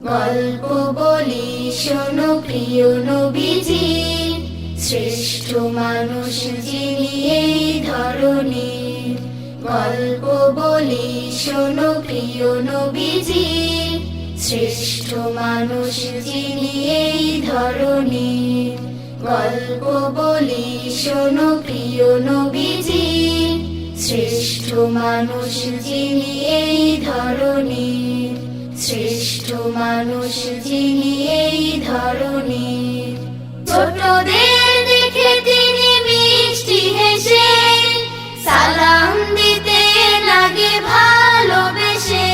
গল্প বলি শোনো প্রিয় নবীজি, শ্রেষ্ঠ মানুষ যিনি এই ধরনীর। গল্প বলি শোনো প্রিয় নবীজি, শ্রেষ্ঠ মানুষ যিনি এই ধরনীর। গল্প বলি শোনো প্রিয় নবীজি, শ্রেষ্ঠ মানুষ যিনি এই ধরনীর। শ্রেষ্ঠ মানুষ যিনি এই ধরনীর। ছোটদের দেখে তিনি মিষ্টি হেসে সালাম দিতে লাগে ভালোবেসে।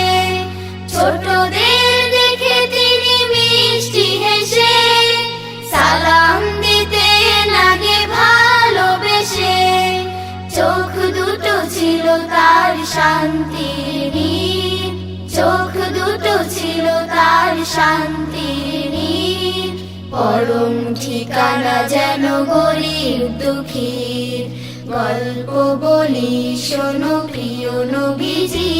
ছোটদের দেখে তিনি মিষ্টি হেসে সালাম দিতে লাগে ভালোবেসে। চোখ দুটো ছিল তার শান্তির নীর, চোখ দুটো ছিল তার শান্তির নীর। পরম ঠিকানা যেন গরিব দুঃখীর। গল্প বলি শোনো প্রিয় নবীজি,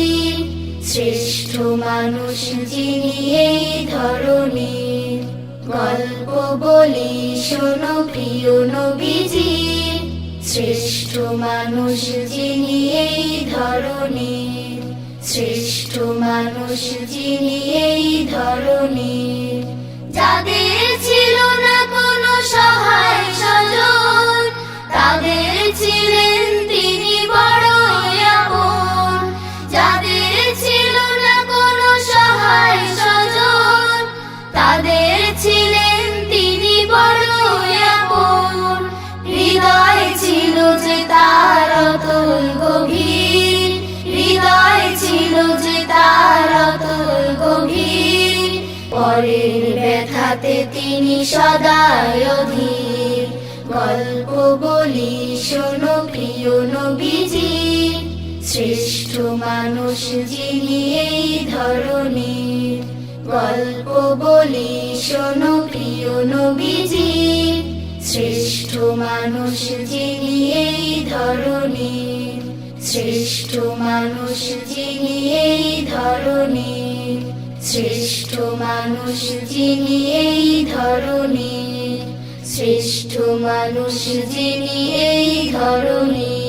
শ্রেষ্ঠ মানুষ যিনি এই ধরনীর। গল্প বলি শোনো প্রিয় নবীজি, শ্রেষ্ঠ মানুষ যিনি এই ধরনীর। শ্রেষ্ঠ মানুষ যিনি এই ধরনীর। যাদের ছিল না কোনো সহায় স্বজন, তাদের ছিলেন তিনি বড়ই আপন। যাদের ছিল না কোনো সহায় স্বজন, তাদের ছিলেন তিনি বড়ই আপন। হৃদয় ছিল যে তার অতল গভীর, হৃদয় ছিল যে তার অতল গভীর। পরের ব্যথাতে তিনি সদাই অধীর। গল্প বলি শোনো প্রিয় নবীজি, শ্রেষ্ঠ মানুষ যিনি এই ধরনীর। গল্প বলি শোনো প্রিয় নবীজি, শ্রেষ্ঠ মানুষ যিনি এই ধরনীর। শ্রেষ্ঠ মানুষ যিনি এই ধরনীর। শ্রেষ্ঠ মানুষ যিনি এই ধরনীর। শ্রেষ্ঠ মানুষ যিনি এই ধরনীর।